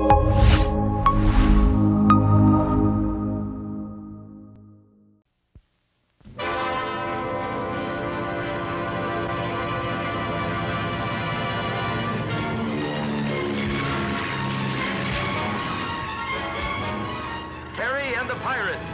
Terry and the Pirates.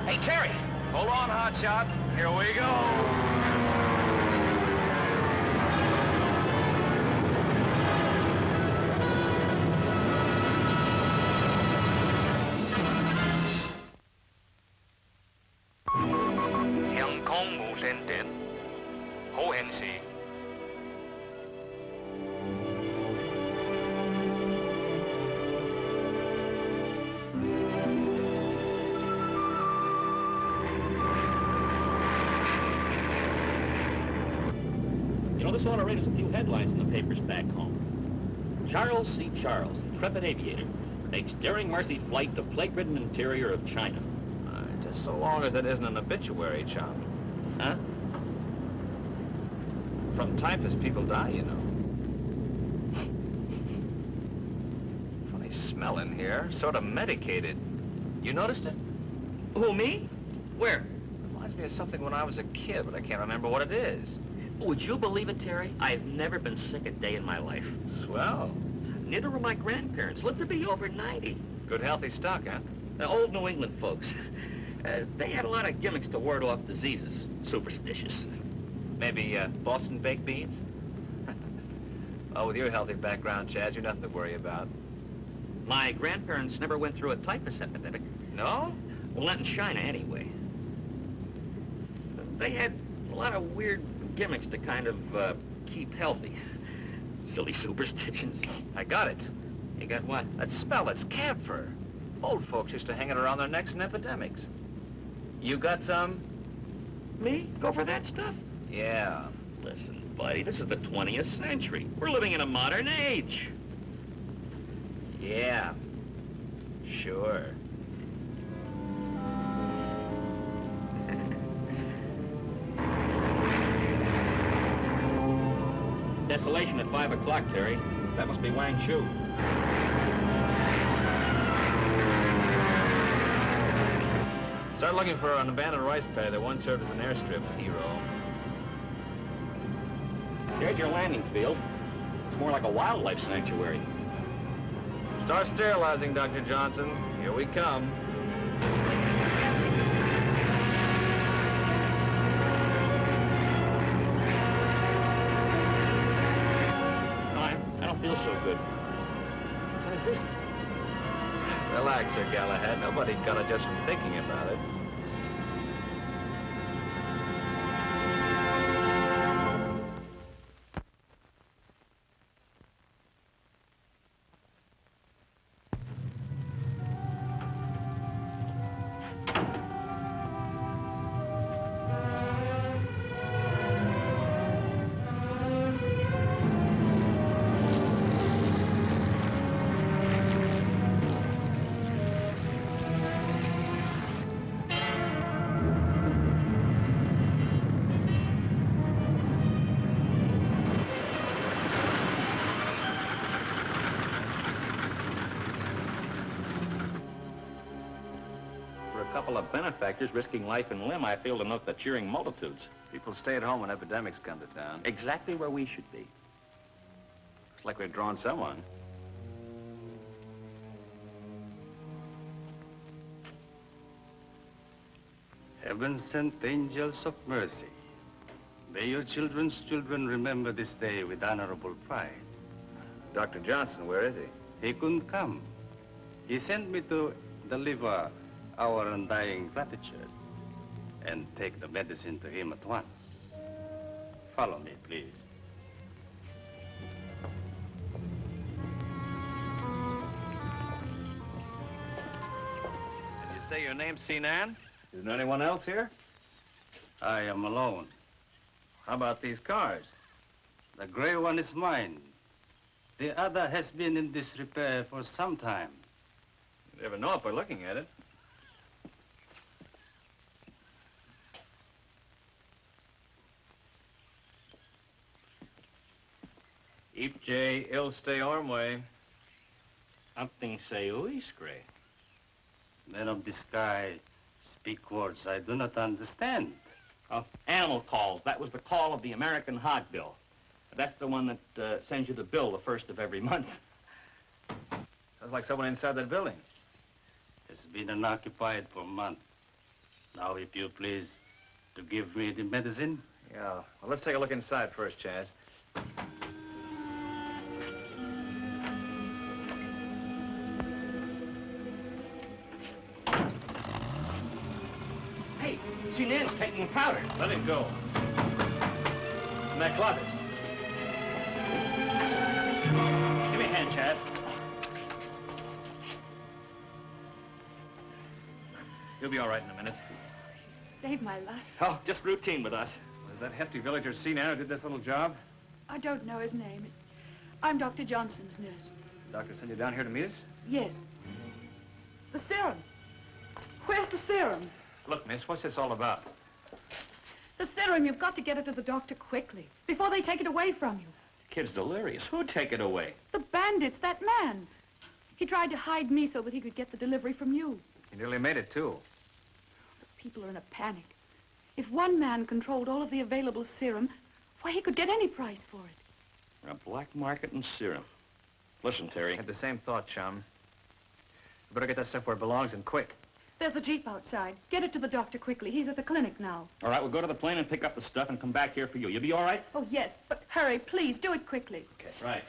Hey, Terry. Hold on, Hotshot. Here we go. You know, this ought to raise a few headlines in the papers back home. Charles C. Charles, intrepid aviator, makes daring mercy flight to plague-ridden interior of China. Just so long as it isn't an obituary, chum. Huh? From typhus, people die, you know. Funny smell in here. Sort of medicated. You noticed it? Who, me? Where? Reminds me of something when I was a kid, but I can't remember what it is. Would you believe it, Terry? I've never been sick a day in my life. Swell. Neither were my grandparents. Lived to be over 90. Good healthy stock, huh? The old New England folks. They had a lot of gimmicks to ward off diseases. Superstitious. Maybe Boston baked beans? Oh, with your healthy background, Chaz, you're nothing to worry about. My grandparents never went through a typhus epidemic. No? Well, not in China, anyway. They had a lot of weird gimmicks to kind of keep healthy. Silly superstitions. I got it. You got what? That smell, it's camphor. Old folks used to hang it around their necks in epidemics. You got some? Me? Go for that stuff? Yeah. Listen, buddy, this is the 20th century. We're living in a modern age. Yeah. Sure. Desolation at 5 o'clock, Terry. That must be Wang Chu. Start looking for an abandoned rice paddy that once served as an airstrip, hero. There's your landing field. It's more like a wildlife sanctuary. Start sterilizing, Dr. Johnson. Here we come. I don't feel so good. Kind of dizzy. Relax, Sir Galahad. Nobody got it just from thinking about it. Couple of benefactors risking life and limb, I feel to note the cheering multitudes. People stay at home when epidemics come to town. Exactly where we should be. Looks like we've drawn someone. Heaven sent angels of mercy. May your children's children remember this day with honorable pride. Dr. Johnson, where is he? He couldn't come. He sent me to deliver our undying gratitude and take the medicine to him at once. Follow me, please. Did you say your name's Sinan? Isn't there anyone else here? I am alone. How about these cars? The gray one is mine. The other has been in disrepair for some time. You never know it by looking at it. Ipje, ill stay arm way. Something say uiskre. Men of the sky speak words I do not understand. Animal calls. That was the call of the American hog bill. That's the one that sends you the bill the first of every month. Sounds like someone inside that building. It's been unoccupied for a month. Now, if you please, to give me the medicine. Yeah. Well, let's take a look inside first, Chaz. Hey, see Nan's taking powder. Let him go. In that closet. Give me a hand, Chaz. You'll be all right in a minute. You saved my life. Oh, just routine with us. Was that hefty villager Sinan who did this little job? I don't know his name. I'm Dr. Johnson's nurse. The doctor sent you down here to meet us? Yes. The serum. Where's the serum? Look, miss, what's this all about? The serum, you've got to get it to the doctor quickly, before they take it away from you. The kid's delirious. Who'd take it away? The bandits, that man. He tried to hide me so that he could get the delivery from you. He nearly made it, too. The people are in a panic. If one man controlled all of the available serum, why, he could get any price for it. A black market in serum. Listen, Terry. I had the same thought, chum. We better get that stuff where it belongs and quick. There's a jeep outside. Get it to the doctor quickly. He's at the clinic now. All right, we'll go to the plane and pick up the stuff and come back here for you. You'll be all right? Oh, yes, but hurry, please. Do it quickly. Okay. Right.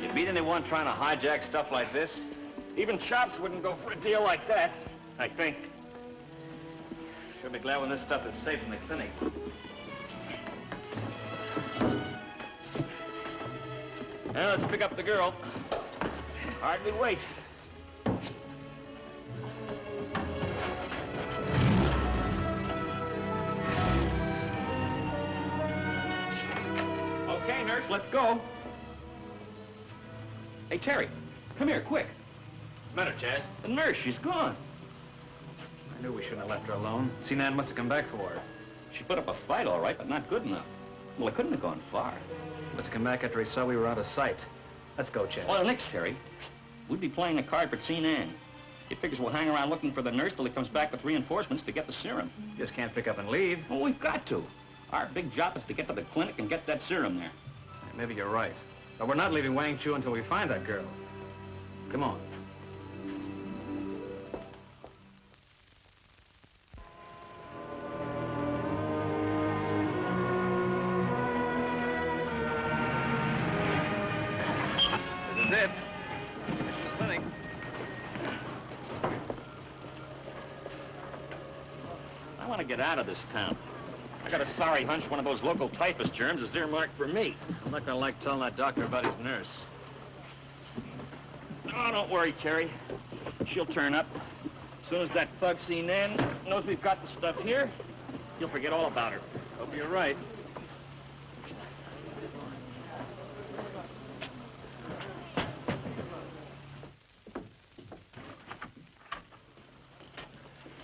You beat anyone trying to hijack stuff like this? Even Chops wouldn't go for a deal like that, I think. Sure be glad when this stuff is safe in the clinic. Now, let's pick up the girl. Hardly wait. Okay, nurse, let's go. Hey, Terry, come here, quick. What's the matter, Chaz? The nurse, she's gone. I knew we shouldn't have left her alone. Sinan must have come back for her. She put up a fight, all right, but not good enough. Well, it couldn't have gone far. Let's come back after he saw we were out of sight. Let's go, Chaz. Well, next, Terry, we'd be playing a card for Sinan. He figures we'll hang around looking for the nurse till he comes back with reinforcements to get the serum. Just can't pick up and leave. Well, we've got to. Our big job is to get to the clinic and get that serum there. Maybe you're right. But we're not leaving Wang Chu until we find that girl. Come on. This is it. This is the clinic. I want to get out of this town. I got a sorry hunch one of those local typhus germs is earmarked for me. I'm not gonna like telling that doctor about his nurse. Oh, don't worry, Terry. She'll turn up. As soon as that thug Sinan knows we've got the stuff here, he'll forget all about her. Hope you're right.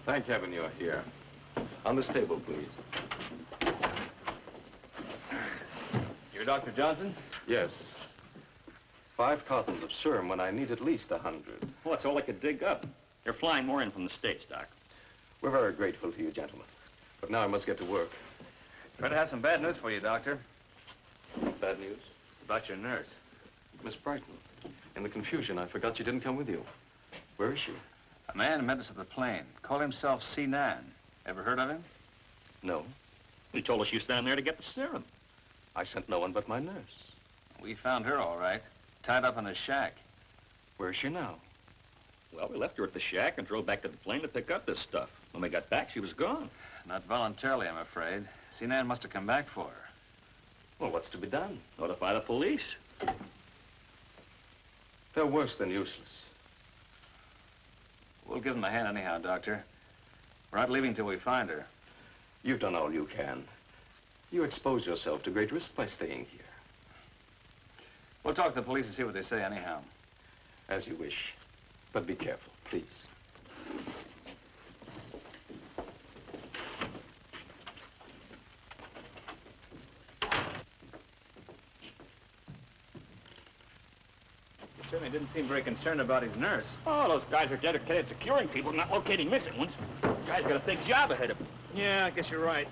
Thank heaven you're here. On this table, please. You're Dr. Johnson? Yes. 5 cartons of serum when I need at least 100. Well, that's all I could dig up. They're flying more in from the States, Doc. We're very grateful to you, gentlemen. But now I must get to work. Try to have some bad news for you, Doctor. Bad news? It's about your nurse. Miss Brighton. In the confusion, I forgot she didn't come with you. Where is she? A man met us at the plane. Called himself Sinan. Ever heard of him? No. He told us you stand there to get the serum. I sent no one but my nurse. We found her all right. Tied up in a shack. Where is she now? Well, we left her at the shack and drove back to the plane to pick up this stuff. When we got back, she was gone. Not voluntarily, I'm afraid. Sinan must have come back for her. Well, what's to be done? Notify the police. They're worse than useless. We'll give them a hand anyhow, Doctor. We're not leaving till we find her. You've done all you can. You expose yourself to great risk by staying here. We'll talk to the police and see what they say anyhow. As you wish. But be careful, please. He certainly didn't seem very concerned about his nurse. Oh, those guys are dedicated to curing people, not locating missing ones. Guy's got a big job ahead of him. Yeah, I guess you're right.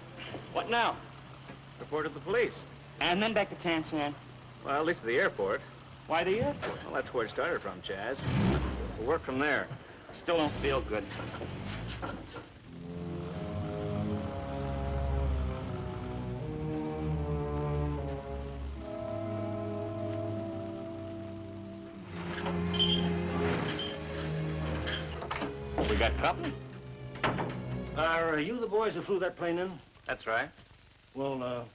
What now? Report to the police. And then back to Tansan. Well, at least to the airport. Why the airport? Well, that's where it started from, Chaz. We'll work from there. Still don't feel good. We got company? Are you the boys who flew that plane in? That's right. Well,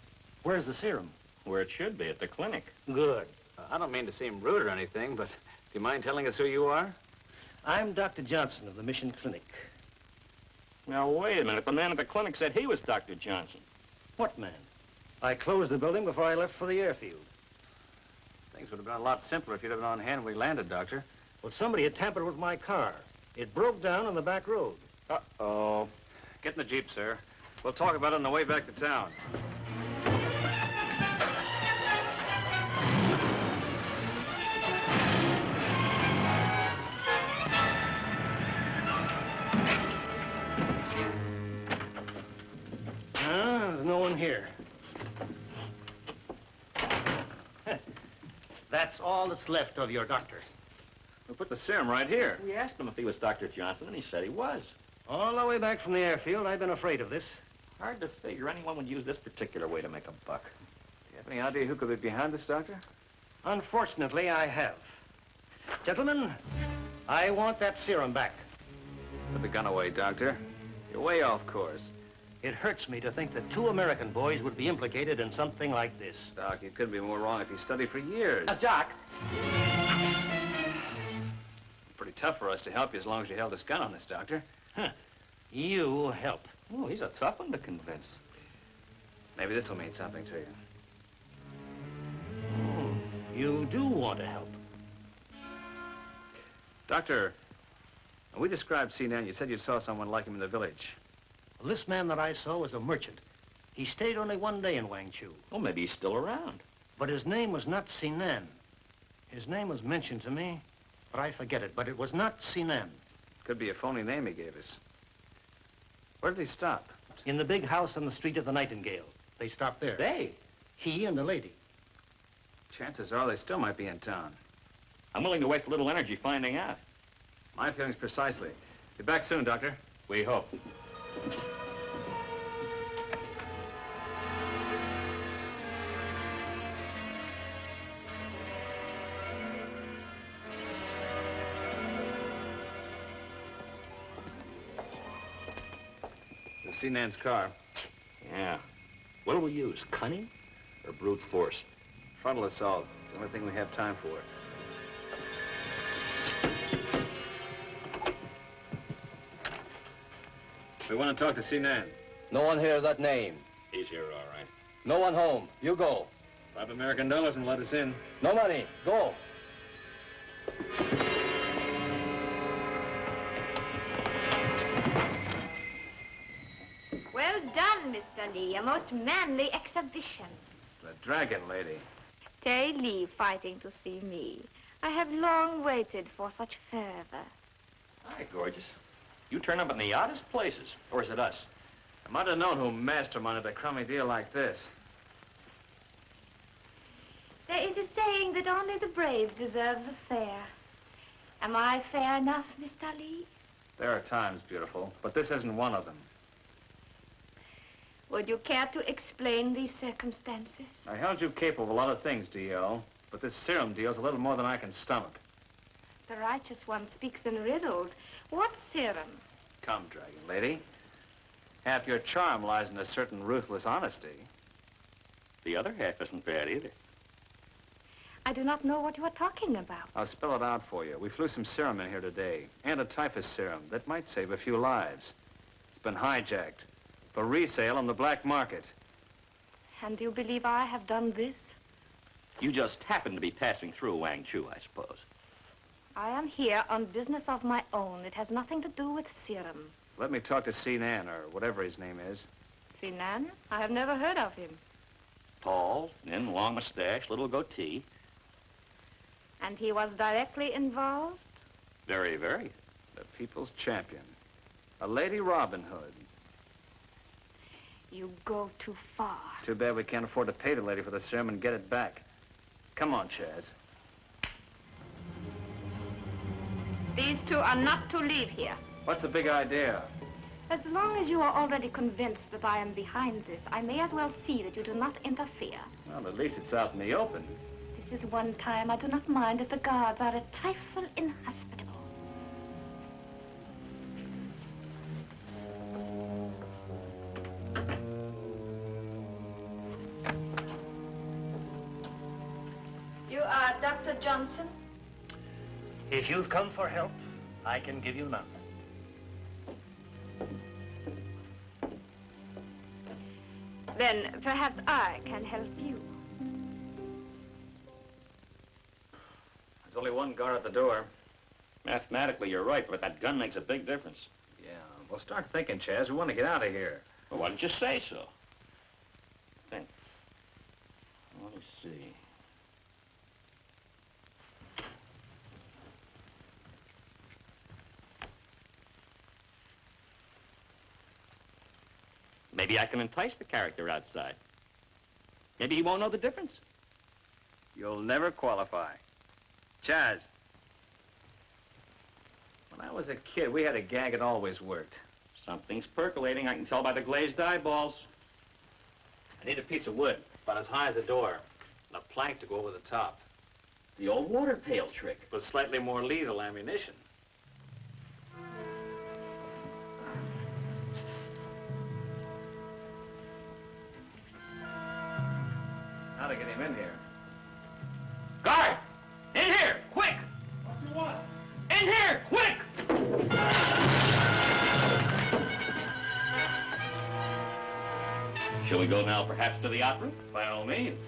where's the serum? Where it should be, at the clinic. Good. I don't mean to seem rude or anything, but do you mind telling us who you are? I'm Dr. Johnson of the Mission Clinic. Now, wait a minute. The man at the clinic said he was Dr. Johnson. What man? I closed the building before I left for the airfield. Things would have been a lot simpler if you'd have been on hand when we landed, Doctor. Well, somebody had tampered with my car. It broke down on the back road. Uh-oh. Get in the Jeep, sir. We'll talk about it on the way back to town. There's no one here. That's all that's left of your doctor. We'll put the serum right here. We asked him if he was Dr. Johnson, and he said he was. All the way back from the airfield, I've been afraid of this. Hard to figure anyone would use this particular way to make a buck. Do you have any idea who could be behind this, Doctor? Unfortunately, I have. Gentlemen, I want that serum back. Put the gun away, Doctor. You're way off course. It hurts me to think that 2 American boys would be implicated in something like this. Doc, you couldn't be more wrong if you studied for years. Doc. Pretty tough for us to help you as long as you held this gun on us, Doctor. Huh. You help. Oh, he's a tough one to convince. Maybe this will mean something to you. Oh, you do want to help. Doctor, when we described Sinan, you said you saw someone like him in the village. Well, this man that I saw was a merchant. He stayed only 1 day in Wangchu. Well, maybe he's still around. But his name was not Sinan. His name was mentioned to me, but I forget it. But it was not Sinan. Could be a phony name he gave us. Where did he stop? In the big house on the street of the Nightingale. They stopped there. They? He and the lady. Chances are they still might be in town. I'm willing to waste a little energy finding out. My feelings precisely. Be back soon, Doctor. We hope. Sinan's car. Yeah. What'll we use, cunning or brute force? Frontal assault. The only thing we have time for. We want to talk to Sinan. No one here that name. He's here, all right. No one home. You go. $5 American and let us in. No money. Go. Well done, Mr. Lee. A most manly exhibition. The dragon lady. Tay Lee fighting to see me. I have long waited for such fervor. Hi, gorgeous. You turn up in the oddest places. Or is it us? I might have known who masterminded a crummy deal like this. There is a saying that only the brave deserve the fair. Am I fair enough, Mr. Lee? There are times, beautiful, but this isn't one of them. Would you care to explain these circumstances? I held you capable of a lot of things, D.O., but this serum deal's a little more than I can stomach. The righteous one speaks in riddles. What serum? Come, dragon lady. Half your charm lies in a certain ruthless honesty. The other half isn't bad either. I do not know what you are talking about. I'll spell it out for you. We flew some serum in here today, and a typhus serum that might save a few lives. It's been hijacked for resale on the black market. And do you believe I have done this? You just happened to be passing through Wang Chu, I suppose. I am here on business of my own. It has nothing to do with serum. Let me talk to Sinan, or whatever his name is. Sinan? I have never heard of him. Tall, thin, long mustache, little goatee. And he was directly involved? Very, very. The people's champion. A Lady Robin Hood. You go too far. Too bad we can't afford to pay the lady for the serum and get it back. Come on, Chaz. These two are not to leave here. What's the big idea? As long as you are already convinced that I am behind this, I may as well see that you do not interfere. Well, at least it's out in the open. This is one time I do not mind if the guards are a trifle inhospitable. You are Dr. Johnson? If you've come for help, I can give you none. Then perhaps I can help you. There's only one guard at the door. Mathematically, you're right, but that gun makes a big difference. Yeah, well, start thinking, Chaz. We want to get out of here. Well, why didn't you say so? Think. Let me see. Maybe I can entice the character outside. Maybe he won't know the difference. You'll never qualify. Chaz. When I was a kid, we had a gag that always worked. Something's percolating. I can tell by the glazed eyeballs. I need a piece of wood, about as high as a door, and a plank to go over the top. The old water pail trick. With slightly more lethal ammunition. How to get him in here? Guard! In here, quick! What do you want? In here, quick! Shall we go now, perhaps, to the opera? By all means.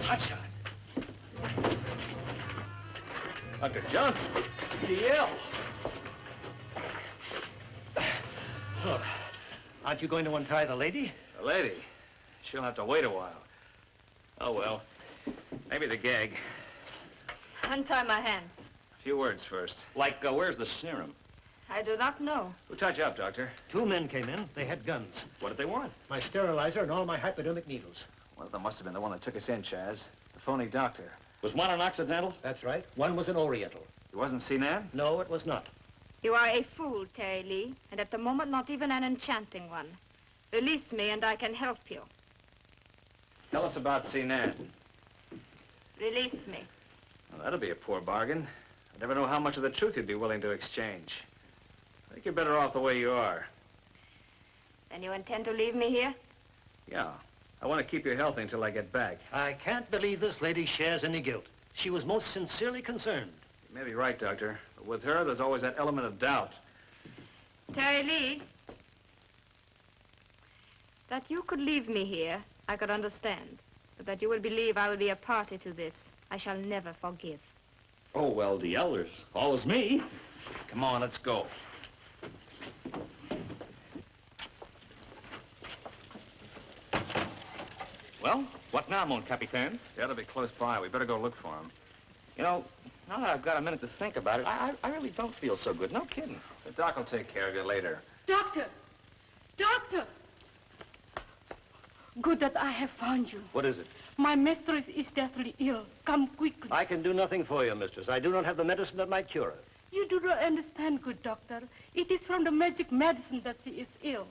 Hotshot. Dr. Johnson, DL. Look, aren't you going to untie the lady? The lady. She'll have to wait a while. Oh, well. Maybe the gag. Untie my hands. A few words first. Like, where's the serum? I do not know. Who tied you up, Doctor? 2 men came in. They had guns. What did they want? My sterilizer and all my hypodermic needles. Well, that must have been the one that took us in, Chaz. The phony doctor. Was one an Occidental? That's right. One was an Oriental. It wasn't Sinan? No, it was not. You are a fool, Terry Lee, and at the moment not even an enchanting one. Release me and I can help you. Tell us about Sinan. Release me. Well, that'll be a poor bargain. I never know how much of the truth you'd be willing to exchange. I think you're better off the way you are. Then you intend to leave me here? Yeah. I want to keep you healthy until I get back. I can't believe this lady shares any guilt. She was most sincerely concerned. You may be right, Doctor. But with her, there's always that element of doubt. Terry Lee, that you could leave me here, I could understand. But that you will believe I will be a party to this, I shall never forgive. Oh, well, the elders. Always me. Come on, let's go. Well, what now, mon capitaine? They ought to be close by. We better go look for him. You know, now that I've got a minute to think about it, I really don't feel so good. No kidding. The doc will take care of you later. Doctor! Doctor! Good that I have found you. What is it? My mistress is deathly ill. Come quickly. I can do nothing for you, mistress. I do not have the medicine that might cure her. You do not understand, good doctor. It is from the magic medicine that she is ill.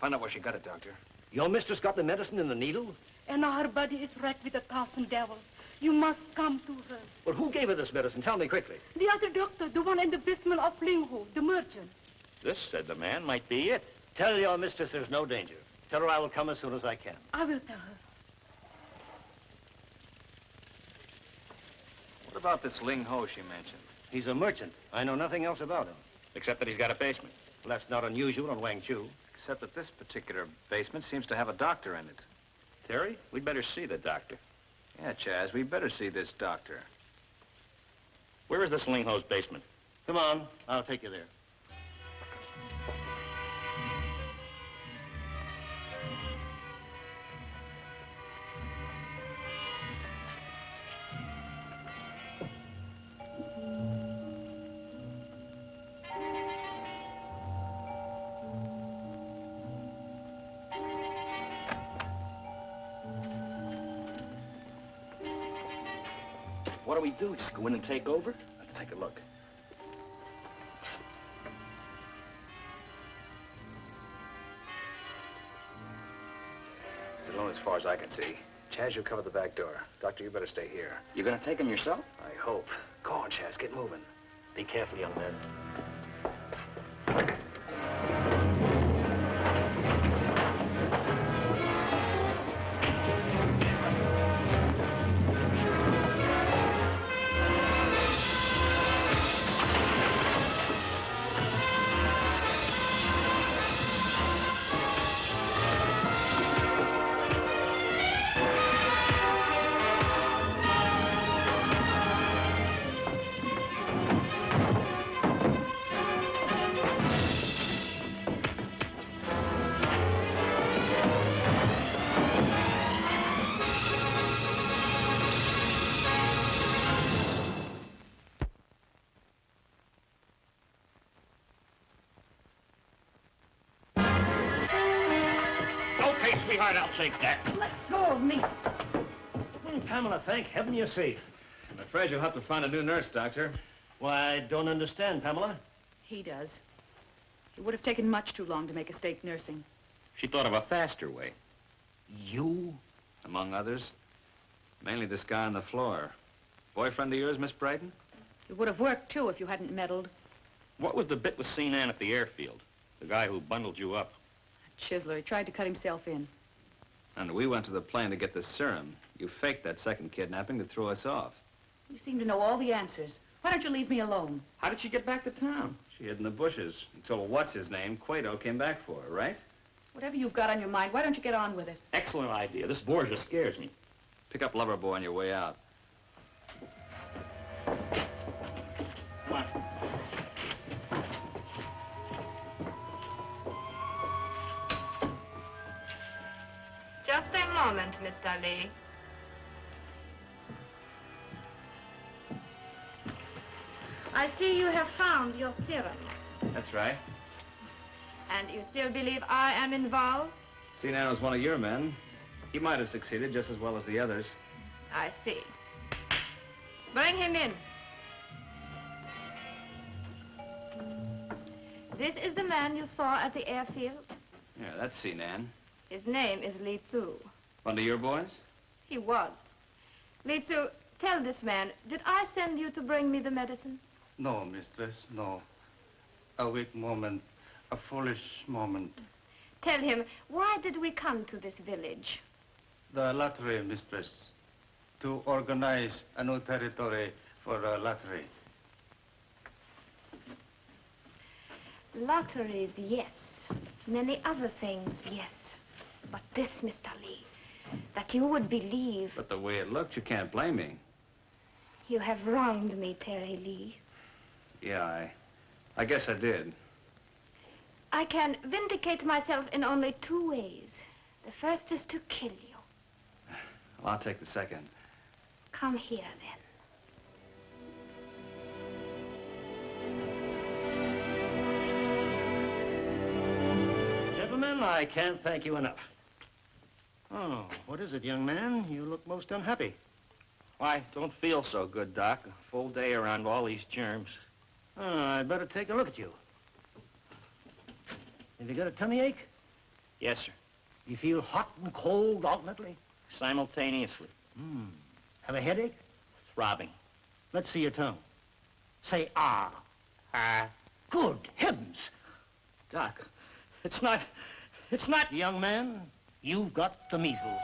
Find out where she got it, Doctor. Your mistress got the medicine in the needle? And now her body is racked with 1,000 devils. You must come to her. Well, who gave her this medicine? Tell me quickly. The other doctor, the one in the basement of Lingho, the merchant. This, said the man, might be it. Tell your mistress there's no danger. Tell her I will come as soon as I can. I will tell her. about this Ling Ho she mentioned? He's a merchant. I know nothing else about him. Except that he's got a basement. Well, that's not unusual in Wangchu. Except that this particular basement seems to have a doctor in it. Terry, we'd better see the doctor. Yeah, Chaz, we better see this doctor. Where is this Ling Ho's basement? Come on, I'll take you there. What do we do? Just go in and take over? Let's take a look. It's alone as far as I can see. Chaz, you cover the back door. Doctor, you better stay here. You gonna take him yourself? I hope. Go on, Chaz, get moving. Be careful, young man. Sweetheart, I'll take that. Let go of me. Pamela, thank heaven you're safe. I'm afraid you'll have to find a new nurse, Doctor. Why, I don't understand, Pamela. He does. It would have taken much too long to make a state nursing. She thought of a faster way. You? Among others. Mainly this guy on the floor. Boyfriend of yours, Miss Brighton? It would have worked, too, if you hadn't meddled. What was the bit with Sinan at the airfield? The guy who bundled you up. Chisler, he tried to cut himself in. And we went to the plane to get the serum. You faked that second kidnapping to throw us off. You seem to know all the answers. Why don't you leave me alone? How did she get back to town? She hid in the bushes until what's-his-name, Cueto, came back for her, right? Whatever you've got on your mind, why don't you get on with it? Excellent idea. This Borgia scares me. Pick up Lover Boy on your way out. Come on. Just a moment, Mr. Lee. I see you have found your serum. That's right. And you still believe I am involved? Sinan was one of your men. He might have succeeded just as well as the others. I see. Bring him in. This is the man you saw at the airfield. Yeah, that's Sinan. His name is Li Tzu. One of your boys? He was. Li Tzu, tell this man, did I send you to bring me the medicine? No, mistress, no. A weak moment, a foolish moment. Tell him, why did we come to this village? The lottery, mistress. To organize a new territory for a lottery. Lotteries, yes. Many other things, yes. But this, Mr. Lee, that you would believe... But the way it looked, you can't blame me. You have wronged me, Terry Lee. Yeah, I guess I did. I can vindicate myself in only two ways. The first is to kill you. Well, I'll take the second. Come here, then. Gentlemen, I can't thank you enough. Oh, what is it, young man? You look most unhappy. Why, don't feel so good, Doc. A full day around all these germs. Oh, I'd better take a look at you. Have you got a tummy ache? Yes, sir. You feel hot and cold alternately? Simultaneously. Have a headache? Throbbing. Let's see your tongue. Say ah. Ah. Good heavens. Doc, it's not... Young man, you've got the measles.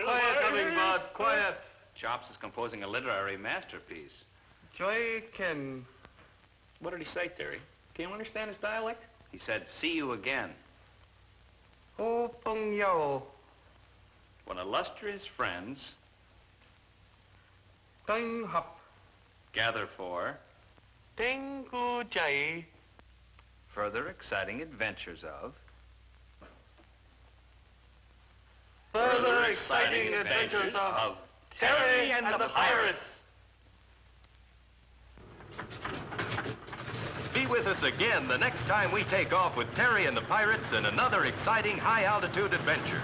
Quiet, Hummingbird, quiet. Chops is composing a literary masterpiece. Joy Ken. What did he say, Terry? Can you understand his dialect? He said, see you again. Oh, Pong Yao. When illustrious friends Tang Hap. gather for Tengu Jai. further exciting adventures of Further exciting adventures of Terry and the Pirates. Be with us again the next time we take off with Terry and the Pirates in another exciting high-altitude adventure.